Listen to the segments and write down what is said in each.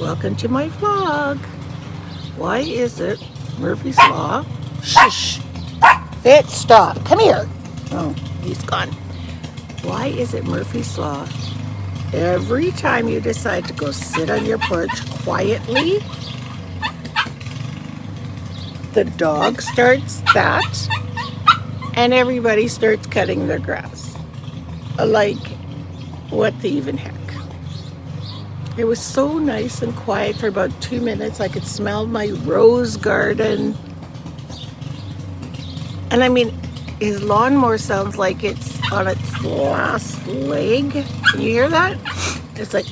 Welcome to my vlog. Why is it Murphy's Law? Shush! Fitz, stop. Come here. Oh, he's gone. Why is it Murphy's Law? Every time you decide to go sit on your porch quietly, the dog starts that, and everybody starts cutting their grass. Like, what the even heck? It was so nice and quiet for about 2 minutes. I could smell my rose garden. And I mean, his lawnmower sounds like it's on its last leg. Can you hear that? It's like...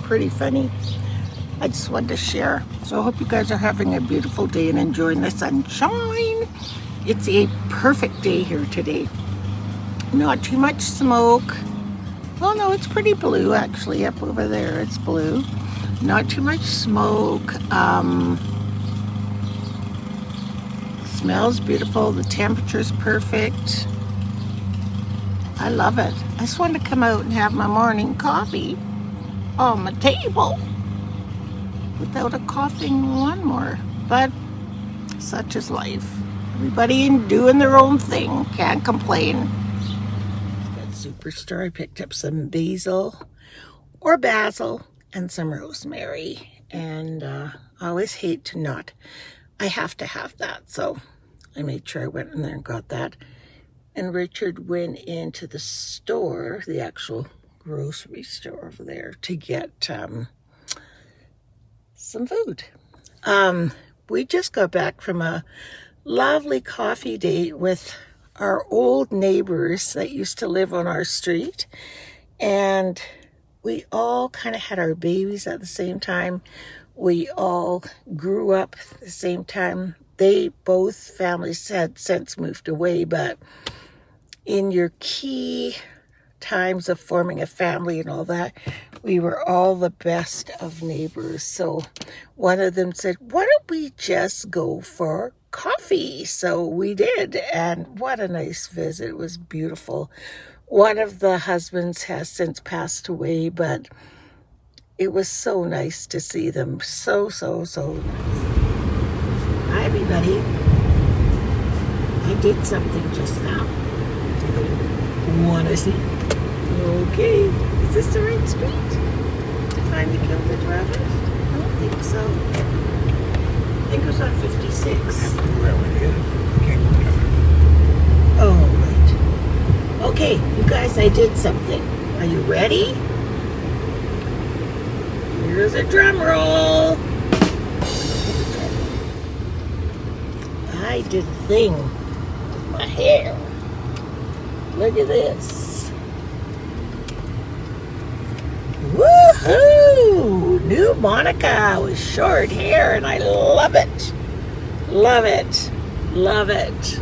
pretty funny. I just wanted to share. So I hope you guys are having a beautiful day and enjoying the sunshine. It's a perfect day here today. Not too much smoke. Well, no, it's pretty blue actually up over there. It's blue. Not too much smoke. Smells beautiful. The temperature's perfect. I love it. I just wanted to come out and have my morning coffee on my table without a coughing lawnmower. But such is life. Everybody doing their own thing. Can't complain. Got Superstar. I picked up some basil and some rosemary. And I always hate to not. I have to have that. So I made sure I went in there and got that. And Richard went into the store, the actual grocery store over there, to get some food. We just got back from a lovely coffee date with our old neighbors that used to live on our street. And we all kind of had our babies at the same time. We all grew up at the same time. Both families had since moved away, but in your key times of forming a family and all that, we were all the best of neighbors. So one of them said, why don't we just go for coffee? So we did, and what a nice visit. It was beautiful. One of the husbands has since passed away, but it was so nice to see them. So nice. Hi, everybody. I did something just now. Want to see? Okay. Is this the right street to find the Gilded Rabbit? I don't think so. I think it was on 56. Oh, right. Okay, you guys, I did something. Are you ready? Here's a drum roll. I did a thing with my hair. Look at this. Woohoo! New Monica with short hair, and I love it. Love it. Love it.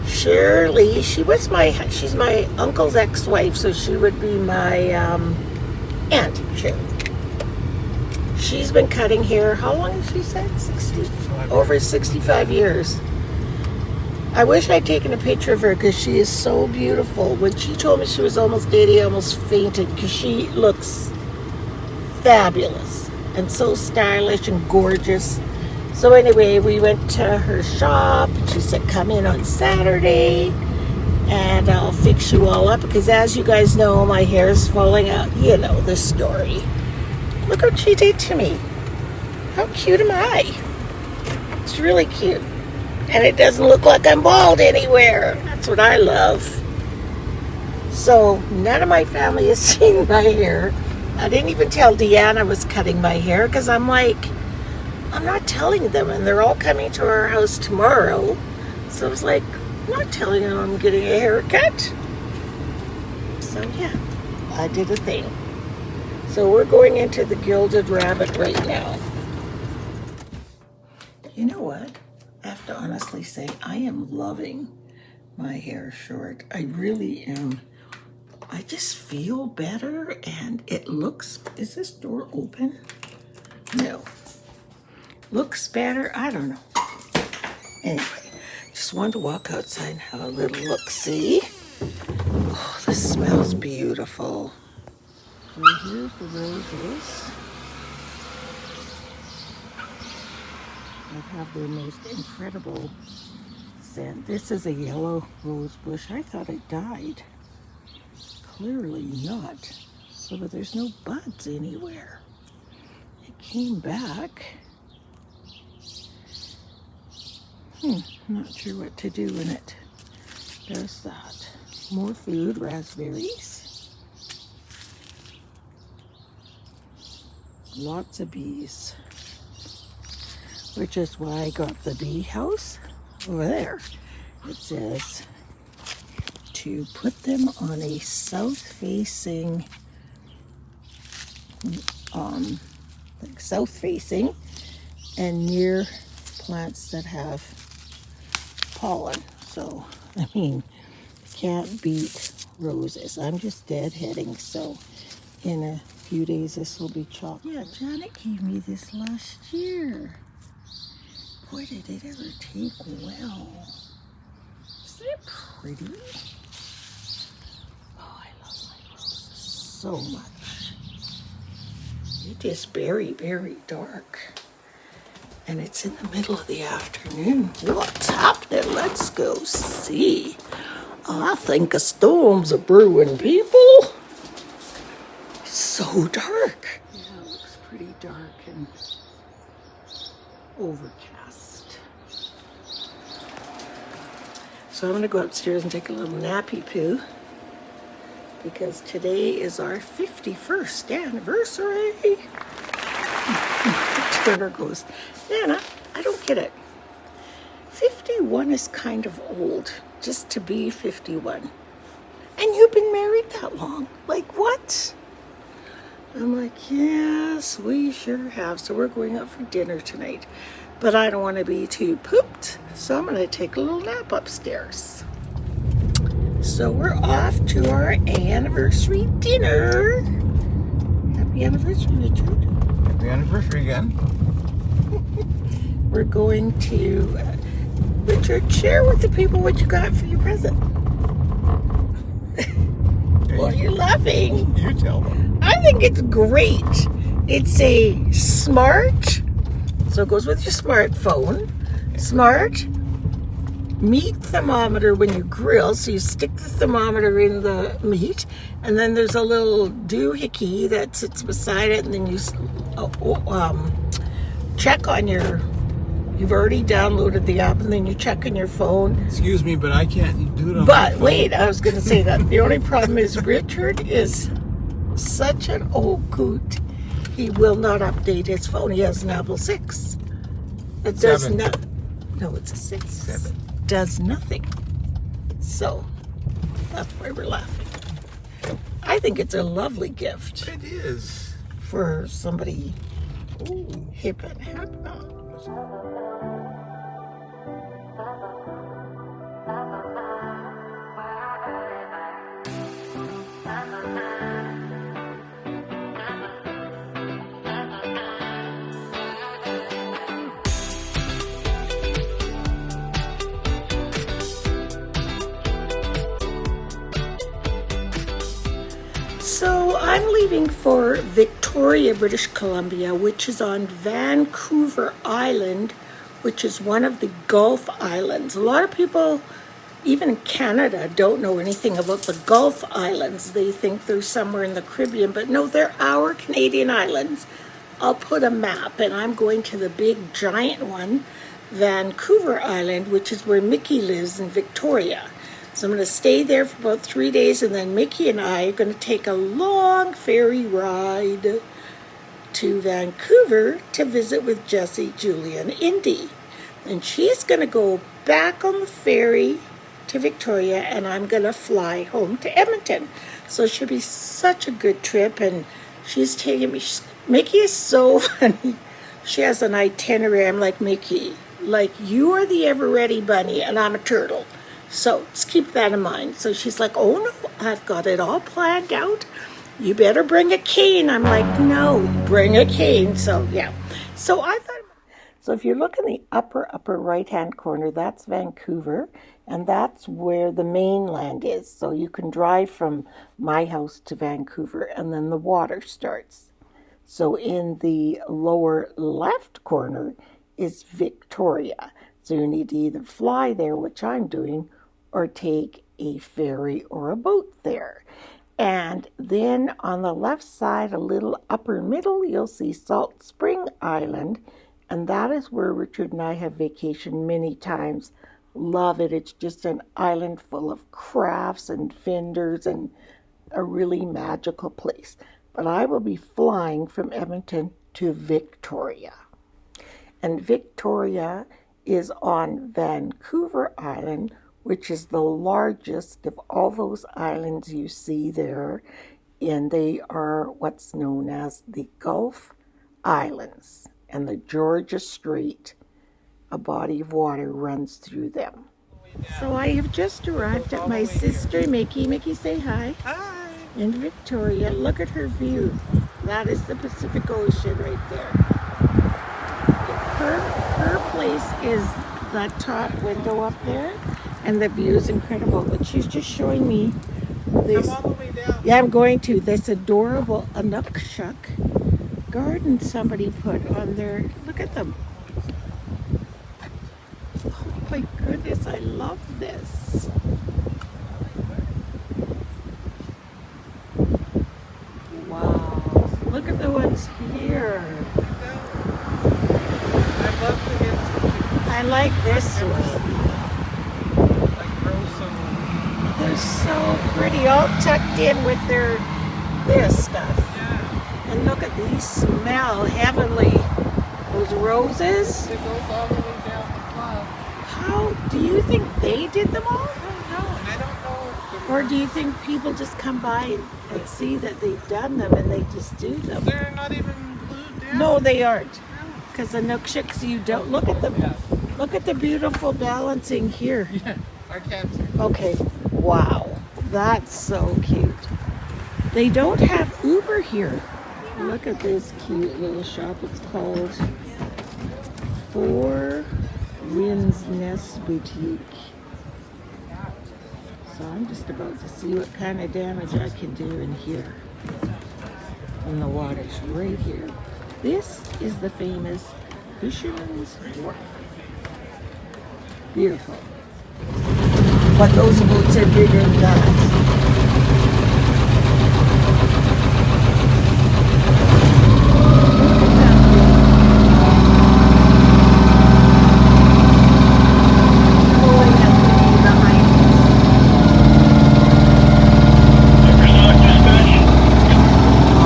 Shirley, she's my uncle's ex-wife, so she would be my aunt, Shirley. She's been cutting hair, how long has she said? Over 65 years. I wish I'd taken a picture of her because she is so beautiful. When she told me she was almost 80, I almost fainted because she looks fabulous and so stylish and gorgeous. So anyway, we went to her shop. She said, come in on Saturday and I'll fix you all up because as you guys know, my hair is falling out. You know the story. Look what she did to me. How cute am I? It's really cute. And it doesn't look like I'm bald anywhere. That's what I love. So none of my family has seen my hair. I didn't even tell Deanna I was cutting my hair because I'm like, I'm not telling them. And they're all coming to our house tomorrow. So I was like, I'm not telling them I'm getting a haircut. So yeah, I did a thing. So we're going into the Gilded Rabbit right now. You know what? I have to honestly say, I am loving my hair short. I really am. I just feel better and it looks, is this door open? No. Looks better, I don't know. Anyway, just wanted to walk outside and have a little look-see. Oh, this smells beautiful. So here's the roses. They have their most incredible scent. This is a yellow rose bush. I thought it died. Clearly not. So, but there's no buds anywhere. It came back. Not sure what to do in it. There's that. More food, raspberries. Lots of bees. Which is why I got the bee house over there. It says to put them on a south-facing, like south-facing and near plants that have pollen. So, I mean, can't beat roses. I'm just deadheading, so in a few days this will be chopped. Yeah, Janet gave me this last year. Boy, did it ever take well. Isn't it pretty? Oh, I love my roses so much. It is very, very dark. And it's in the middle of the afternoon. What's happening? Let's go see. I think a storm's a brewing, people. It's so dark. Yeah, it looks pretty dark and overcast. So I'm going to go upstairs and take a little nappy poo because today is our 51st anniversary. Turner goes, Nana, I don't get it. 51 is kind of old, just to be 51. And you've been married that long. Like, what? I'm like, yes, we sure have. So we're going out for dinner tonight. But I don't want to be too pooped, so I'm going to take a little nap upstairs. So we're off to our anniversary dinner. Happy anniversary, Richard. Happy anniversary again. We're going to, Richard, share with the people what you got for your present. Well, you're laughing. You tell them. I think it's great. It's a smart, so it goes with your smartphone, smart meat thermometer when you grill. So you stick the thermometer in the meat, and then there's a little doohickey that sits beside it, and then you check on your, you've already downloaded the app, and then you check on your phone. Excuse me, but I can't do it on my But phone. wait, I was going to say that. The only problem is Richard is such an old coot. He will not update his phone. He has an Apple 6. It does 7. not. No, it's a 6. 7. Does nothing. So that's why we're laughing. I think it's a lovely gift It is. for somebody Ooh. hip and hap. So I'm leaving for Victoria, British Columbia, which is on Vancouver Island, which is one of the Gulf Islands. A lot of people, even in Canada, don't know anything about the Gulf Islands. They think they're somewhere in the Caribbean, but no, they're our Canadian islands. I'll put a map, and I'm going to the big giant one, Vancouver Island, which is where Mickey lives in Victoria. So I'm going to stay there for about 3 days, and then Mickey and I are going to take a long ferry ride to Vancouver to visit with Jessie, Julia, and Indy. And she's going to go back on the ferry to Victoria, and I'm going to fly home to Edmonton. So it should be such a good trip, and she's taking me. Mickey is so funny. She has an itinerary. I'm like, Mickey, like, you are the ever-ready bunny, and I'm a turtle. So let's keep that in mind. So she's like, oh no, I've got it all planned out. You better bring a cane. I'm like, no, bring a cane. So yeah. So I thought, So if you look in the upper right-hand corner, that's Vancouver, and that's where the mainland is. So you can drive from my house to Vancouver, and then the water starts. So in the lower left corner is Victoria. So you need to either fly there, which I'm doing, or take a ferry or a boat there. And then on the left side, a little upper middle, you'll see Salt Spring Island. And that is where Richard and I have vacationed many times. Love it. It's just an island full of crafts and vendors and a really magical place. But I will be flying from Edmonton to Victoria. And Victoria is on Vancouver Island, which is the largest of all those islands you see there. And they are what's known as the Gulf Islands. And the Georgia Strait, a body of water, runs through them. So I have just arrived at my sister, Mickey. Mickey, say hi. Hi. In Victoria. Look at her view. That is the Pacific Ocean right there. Her place is the top window up there, and the view is incredible. But she's just showing me this. Come all the way down. Yeah, I'm going to. This adorable Inukshuk garden somebody put on there. Look at them. Oh my goodness, I love this. Wow. Look at the ones here. I love to get some I like this one. like grow some. They're so pretty, all tucked in with their stuff. Yeah. And look at these, smell heavenly. Those roses. It goes all the way down the club. How do you think they did them all? I don't know, and I don't know if Or do you think people just come by and see that they've done them and they just do them? they're not even glued down. No, they aren't. Because the Nukshiks, you don't look at them. Look at the beautiful balancing here. Yeah, I can't. Okay, wow, that's so cute. They don't have Uber here. Look at this cute little shop. It's called Four Winds Nest Boutique. So I'm just about to see what kind of damage I can do in here. And the water's right here. This is the famous Fisherman's Wharf. Beautiful. But those boats are bigger than that.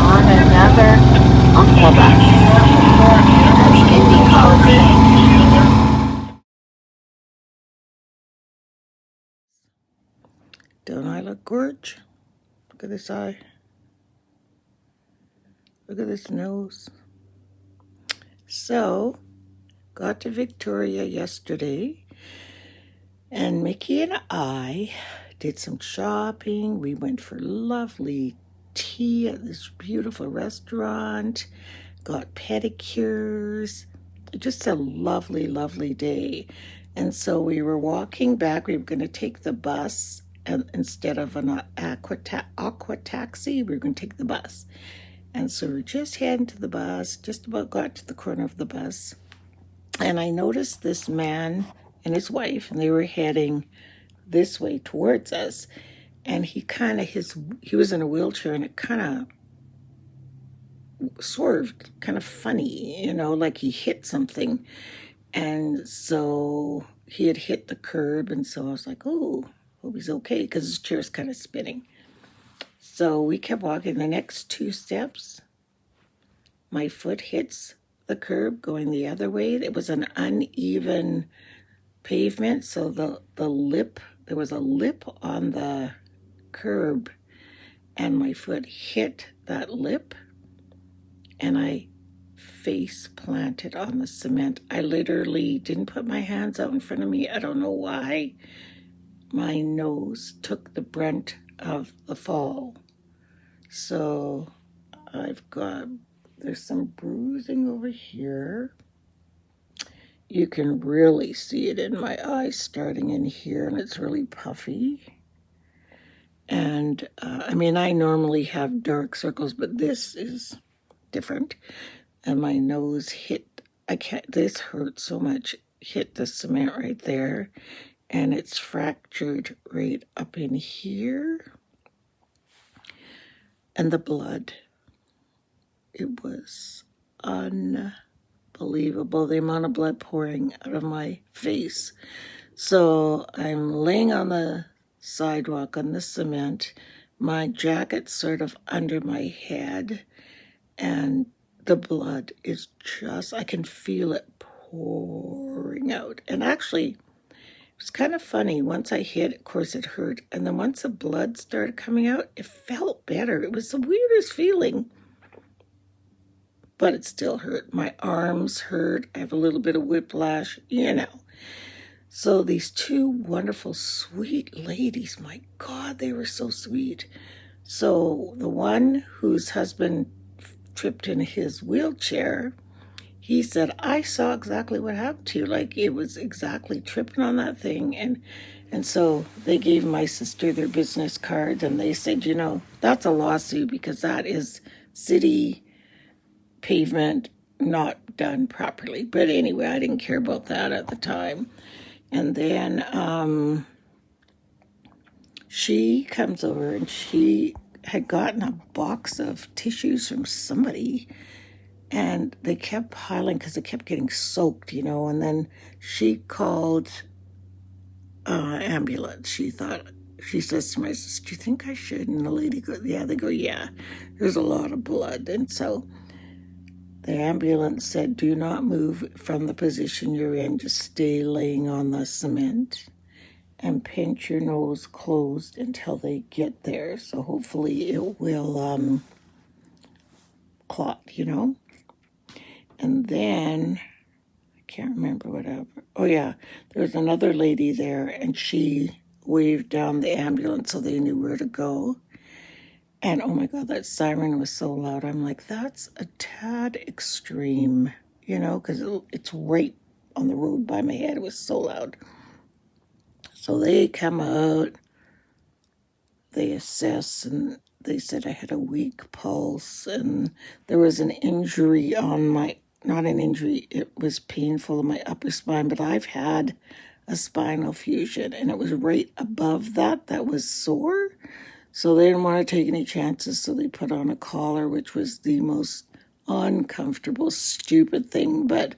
On another Uncle Bus. As Indy calls it. Don't I look gorge? Look at this eye. Look at this nose. So, got to Victoria yesterday, and Mickey and I did some shopping. We went for lovely tea at this beautiful restaurant, got pedicures. Just a lovely, lovely day. And so we were walking back. We were going to take the bus, and instead of an aqua taxi, we were going to take the bus. And so we're just heading to the bus, just about got to the corner of the bus. And I noticed this man and his wife, and they were heading this way towards us. And he was in a wheelchair, and it kind of swerved, kind of funny, like he hit something. And so he had hit the curb, and so I was like, oh, hope he's okay, because his chair's kind of spinning. So we kept walking. The next 2 steps, my foot hits the curb going the other way. It was an uneven pavement, so there was a lip on the curb, and my foot hit that lip, and I face planted on the cement. I literally didn't put my hands out in front of me. I don't know why. My nose took the brunt of the fall. So there's some bruising over here. you can really see it in my eye starting in here, and it's really puffy. And I mean, I normally have dark circles, but this is different. And my nose hit, this hurt so much, hit the cement right there. And it's fractured right up in here. And the blood, it was unbelievable, the amount of blood pouring out of my face. So I'm laying on the sidewalk on the cement, my jacket's sort of under my head, and the blood is just, I can feel it pouring out. And actually, it was kind of funny. Once I hit, of course it hurt, and then once the blood started coming out, it felt better. It was the weirdest feeling, but it still hurt. My arms hurt. I have a little bit of whiplash, you know. So these two wonderful, sweet ladies, my God, they were so sweet. So the one whose husband tripped in his wheelchair, he said, I saw exactly what happened to you. Like, it was exactly tripping on that thing. And so they gave my sister their business card, and they said, you know, that's a lawsuit because that is city pavement not done properly. But anyway, I didn't care about that at the time. And then she comes over, and she had gotten a box of tissues from somebody, and they kept piling because it kept getting soaked, you know. And then she called ambulance. She says to my sister, do you think I should? And the lady goes, yeah. They go, yeah, there's a lot of blood. And so the ambulance said, do not move from the position you're in. Just stay laying on the cement and pinch your nose closed until they get there. So hopefully it will clot, you know. And then, I can't remember whatever. Oh, yeah, there was another lady there, and she waved down the ambulance so they knew where to go. And, oh, my God, that siren was so loud. I'm like, that's a tad extreme, you know, because it's right on the road by my head. It was so loud. So they come out, they assess, and they said I had a weak pulse, and there was an injury on my, not an injury, it was painful in my upper spine, but I've had a spinal fusion, and it was right above that was sore. So they didn't want to take any chances, so they put on a collar, which was the most uncomfortable, stupid thing, but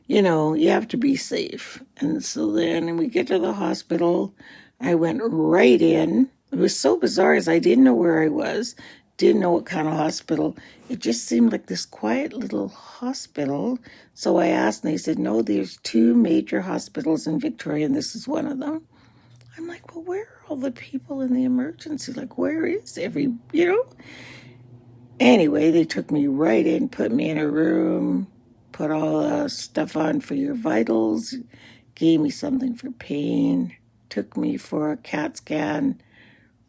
you know, you have to be safe. And so then we get to the hospital. I went right in. It was so bizarre as I didn't know where I was, didn't know what kind of hospital. It just seemed like this quiet little hospital. So I asked, and they said, no, there's two major hospitals in Victoria, and this is one of them. I'm like, well, where are all the people in the emergency? Like, where is you know? Anyway, they took me right in, put me in a room, put all the stuff on for your vitals, gave me something for pain, took me for a CAT scan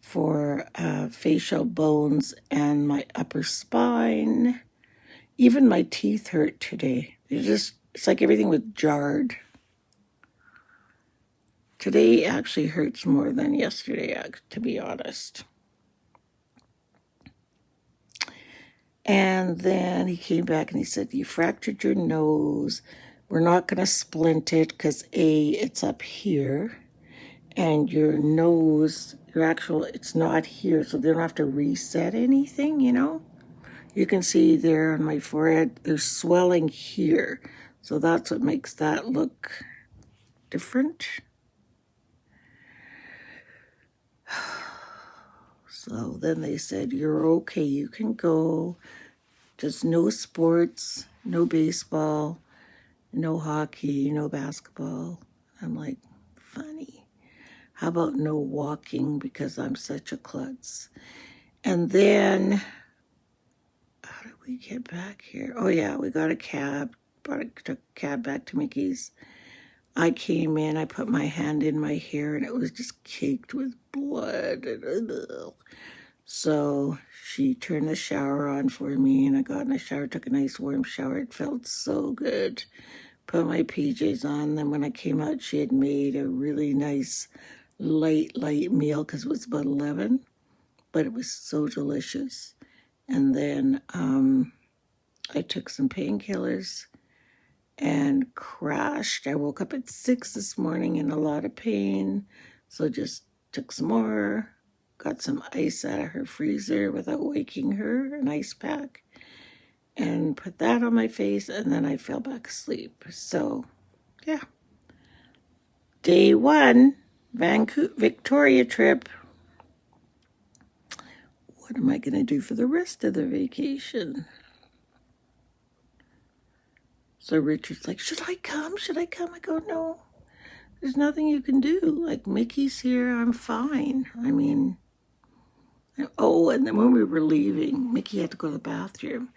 for facial bones and my upper spine. Even my teeth hurt today. It's like everything was jarred. Today actually hurts more than yesterday, to be honest. And then he came back and he said, you fractured your nose. We're not going to splint it because it's up here. And your nose, it's not here. So they don't have to reset anything, you know. You can see there on my forehead, there's swelling here. So that's what makes that look different. So then they said, you're okay, you can go. Just no sports, no baseball, no hockey, no basketball. I'm like, funny. How about no walking because I'm such a klutz? And then, how did we get back here? Oh, yeah, we got a cab, took a cab back to Mickey's. I came in, I put my hand in my hair, and it was just caked with blood. So she turned the shower on for me, and I got in the shower, took a nice warm shower. It felt so good. put my PJs on. Then when I came out, she had made a really nice light meal because it was about 11, but it was so delicious. And then I took some painkillers and crashed. I woke up at 6 this morning in a lot of pain, so just took some more, got some ice out of her freezer without waking her, an ice pack, and put that on my face, and then I fell back asleep. So, yeah. Day 1, Vancouver, Victoria trip. What am I going to do for the rest of the vacation? So Richard's like, should I come? Should I come? I go, no, there's nothing you can do. Like, Mickey's here. I'm fine. I mean, oh, and then when we were leaving, Mickey had to go to the bathroom.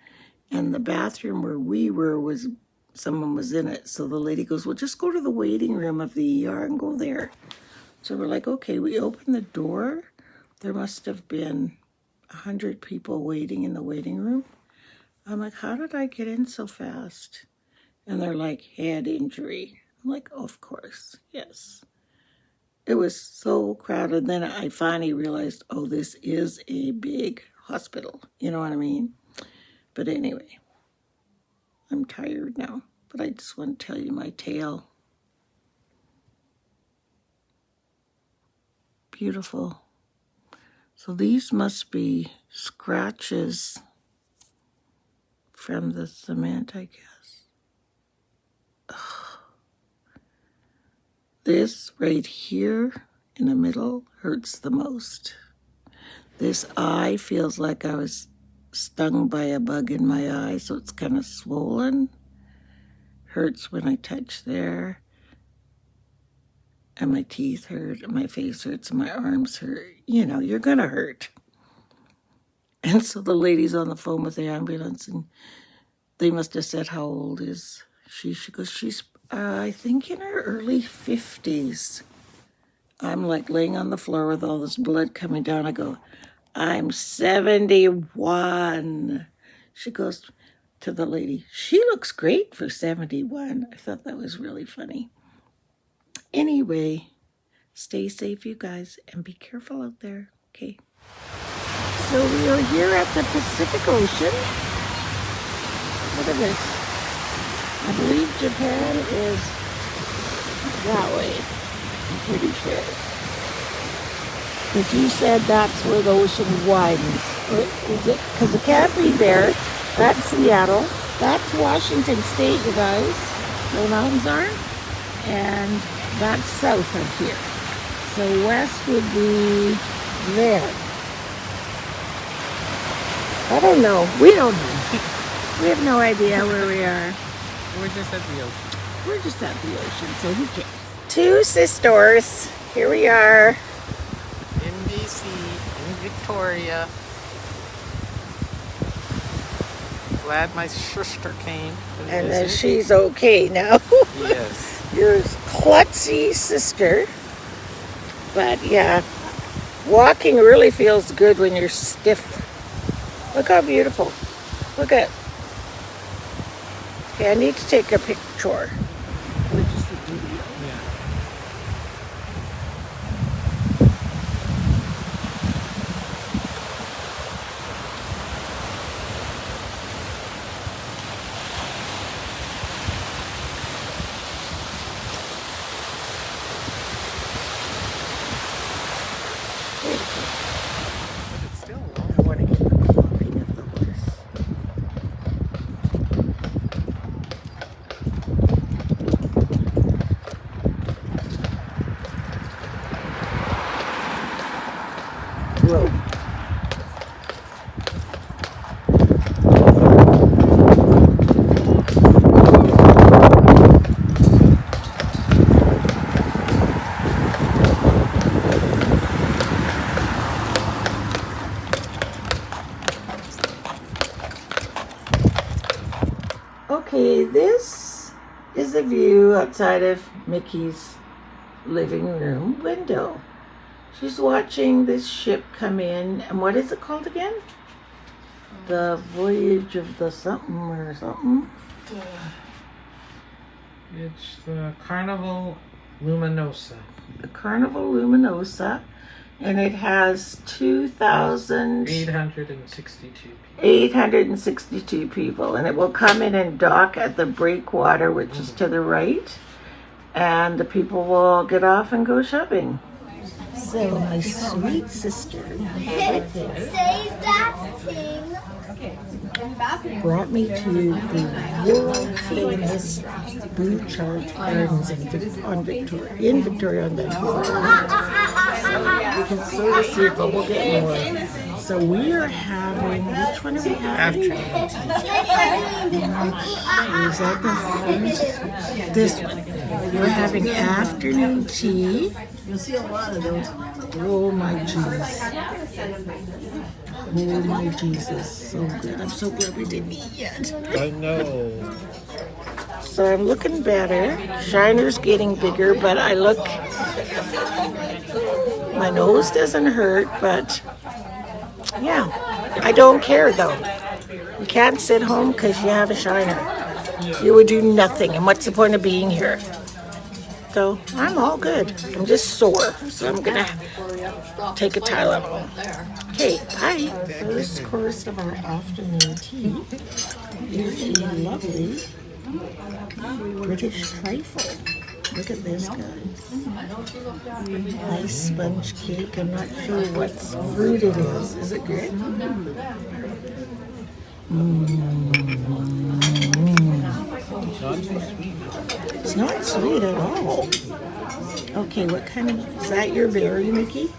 And the bathroom where we were someone was in it. So the lady goes, well, just go to the waiting room of the ER and go there. So we're like, okay, we opened the door. There must have been 100 people waiting in the waiting room. I'm like, how did I get in so fast? And they're like, head injury. I'm like, oh, of course, yes. It was so crowded. Then I finally realized, oh, this is a big hospital. You know what I mean? But anyway, I'm tired now. But I just want to tell you my tale. Beautiful. So these must be scratches from the cement, I guess. This right here in the middle hurts the most. This eye feels like I was stung by a bug in my eye, so it's kind of swollen. Hurts when I touch there. And my teeth hurt, and my face hurts, and my arms hurt. You know, you're going to hurt. And so the lady's on the phone with the ambulance, and they must have said, how old is she? She goes, she's, I think, in her early 50s. I'm like laying on the floor with all this blood coming down. I go, I'm 71. She goes to the lady, she looks great for 71. I thought that was really funny. Anyway, stay safe, you guys, and be careful out there, okay? So we are here at the Pacific Ocean. Look at this. I believe Japan is that way. I'm pretty sure. Because you said that's where the ocean widens. Or is it? Because it can't be there. That's Seattle. That's Washington State, you guys. Where the mountains are. And that's south of here. So west would be there. I don't know. We don't know. We have no idea where we are. We're just at the ocean. We're just at the ocean, so who cares? Two sisters. Here we are. In BC, in Victoria. Glad my sister came. And then she's okay now. Yes. Your klutzy sister. But yeah, walking really feels good when you're stiff. Look how beautiful. Look at. Okay, I need to take a picture. Yeah. But it's still long. I want to get the clopping of the horse. Whoa. Okay, this is the view outside of Mickey's living room window. She's watching this ship come in, and what is it called again? The Voyage of the something or something. It's the Carnival Luminosa. The Carnival Luminosa, and it has 862 people. 862 people, and it will come in and dock at the breakwater, which is to the right, and the people will get off and go shopping. So my sweet sister brought me to the world famous Bouchard Gardens in Victoria on Vancouver. You can sort of see it, but we'll get more. So we are having, which one are we having? Is that the first? This one. We're having afternoon tea. You'll see a lot of those. Oh my Jesus. Oh my Jesus. So good. I'm so glad we didn't eat yet. I know. So I'm looking better. Shiner's getting bigger, but I look, my nose doesn't hurt, but yeah, I don't care though. You can't sit home because you have a Shiner. You would do nothing, and what's the point of being here? So I'm all good. I'm just sore, so I'm gonna take a Tylenol. Okay, bye. First course of our afternoon tea is a lovely British trifle. Look at this, guys. Nice sponge cake. I'm not sure what fruit it is. Is it good? It's not sweet at all. Okay, what kind of, is that your berry, Mickey?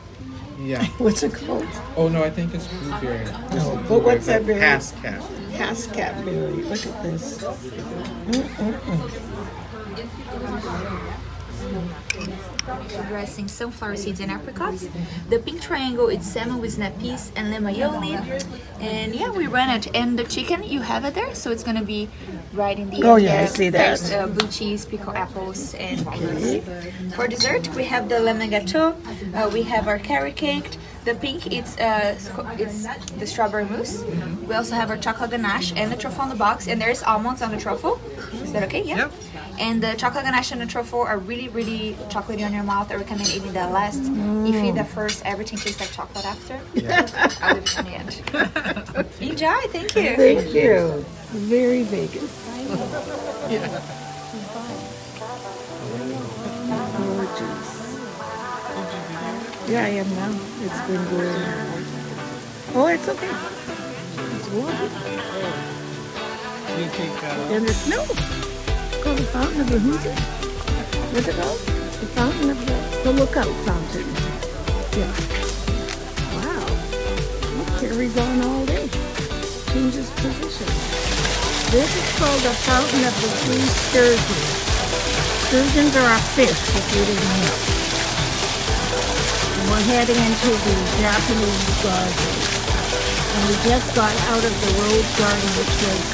Yeah. What's it called? Oh no, I think it's blueberry. No, but what's that berry? Hascat. Hascat berry. Look at this. Dressing sunflower seeds and apricots. The pink triangle is salmon with snap peas and lemon aioli. And yeah, we ran it. And the chicken, you have it there, so it's gonna be right in the Oh, end yeah, I there. see that. There's blue cheese, pickled apples, and walnuts. For dessert, we have the lemon gâteau. We have our carrot cake. The pink, it's the strawberry mousse. We also have our chocolate ganache and the truffle on the box. And there's almonds on the truffle. Is that okay? Yeah. Yep. And the chocolate ganache and the truffle are really, really chocolatey on your mouth. I recommend eating that last. If you eat that first, everything tastes like chocolate after. Yeah. I'll leave it to the end. Enjoy, thank you. Thank you. Very Vegas. Yeah. Gorgeous. Yeah, I am now. It's been good. Oh, it's okay. It's water. You take And it's no. It's called the Fountain of the Hoosie. What's it called? The Fountain of the Lookout Fountain. Yeah. Wow. It carries on all day. Changes position. This is called the Fountain of the Three Sturgeons. Sturgeons are a fish, if you didn't know. And we're heading into the Japanese garden. And we just got out of the rose garden, which was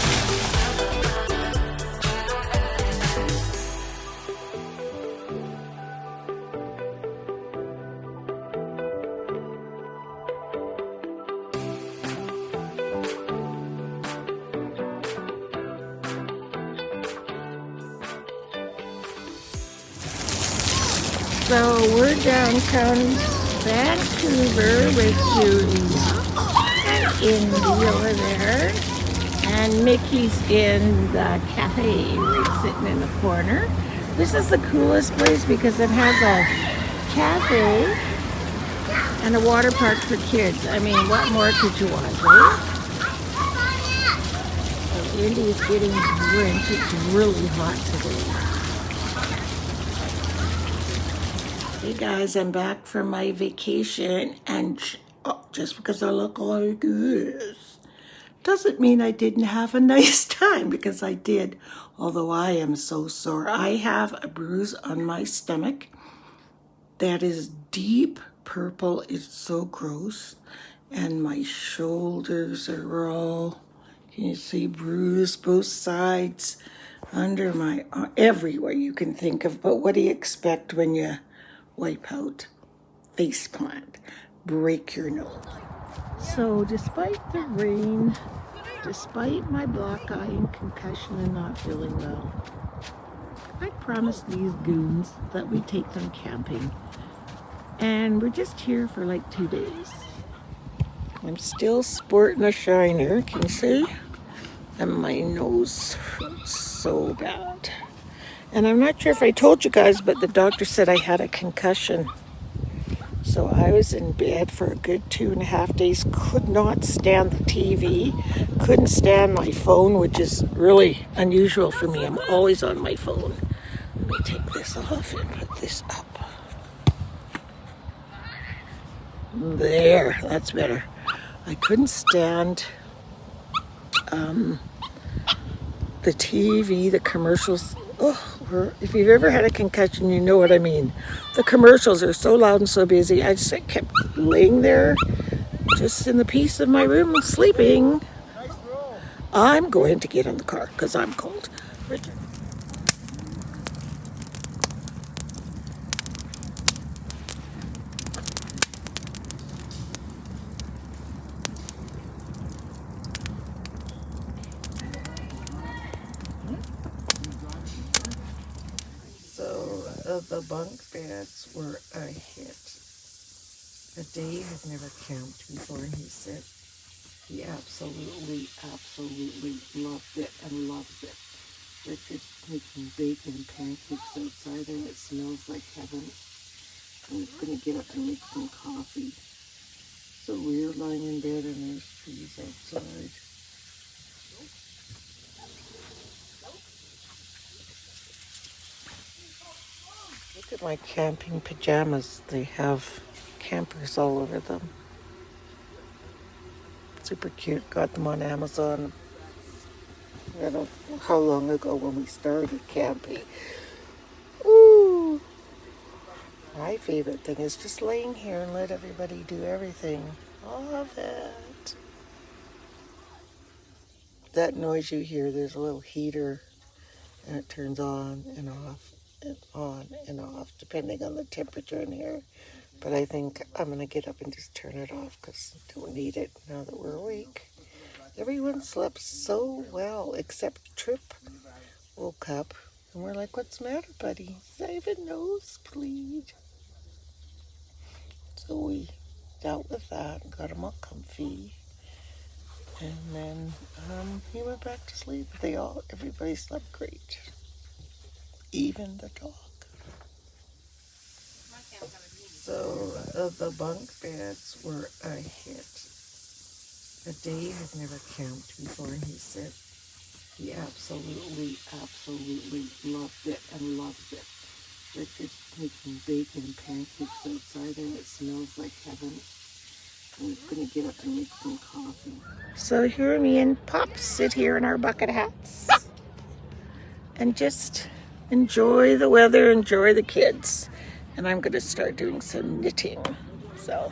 So we're downtown Vancouver with Julie and Indy over there. And Mickey's in the cafe, right sitting in the corner. This is the coolest place because it has a cafe and a water park for kids. I mean, what more could you want, right? So Indy is getting drenched. It's really hot today. Hey guys, I'm back from my vacation, and just because I look like this doesn't mean I didn't have a nice time, because I did, although I am so sore. I have a bruise on my stomach that is deep purple. It's so gross, and my shoulders are all, can you see, bruised both sides, under my, everywhere you can think of. But what do you expect when you wipe out, face plant, break your nose? So despite the rain, despite my black eye and concussion and not feeling well, I promised these goons that we'd take them camping. And we're just here for like 2 days. I'm still sporting a shiner, can you see? And my nose hurts so bad. And I'm not sure if I told you guys, but the doctor said I had a concussion. So I was in bed for a good 2.5 days. Could not stand the TV. Couldn't stand my phone, which is really unusual for me. I'm always on my phone. Let me take this off and put this up. There, that's better. I couldn't stand the TV, the commercials. Oh, if you've ever had a concussion, you know what I mean. The commercials are so loud and so busy. I just kept laying there, just in the peace of my room, sleeping. I'm going to get in the car because I'm cold. So the bunk beds were a hit. Dave had never camped before, and he said he absolutely loved it and loved it. Richard's making bacon and pancakes outside, and it smells like heaven. I was going to get up and make some coffee. So we're lying in bed, and there's trees outside. Look at my camping pajamas. They have campers all over them. Super cute. Got them on Amazon. I don't know how long ago when we started camping. Ooh. My favorite thing is just laying here and let everybody do everything. Love it. That noise you hear, there's a little heater, and it turns on and off and on and off depending on the temperature in here. But I think I'm going to get up and just turn it off because I don't need it now that we're awake. Everyone slept so well except Trip woke up and we're like, what's the matter, buddy? I have a nosebleed. So we dealt with that and got him all comfy. And then he went back to sleep. Everybody slept great. Even the dog. So the bunk beds were a hit. Dave had never camped before, and he said he absolutely loved it and loved it. Richard's making bacon and pancakes outside, and it smells like heaven. I was going to get up and make some coffee. So here me and Pop sit here in our bucket hats and just enjoy the weather, enjoy the kids. And I'm going to start doing some knitting. So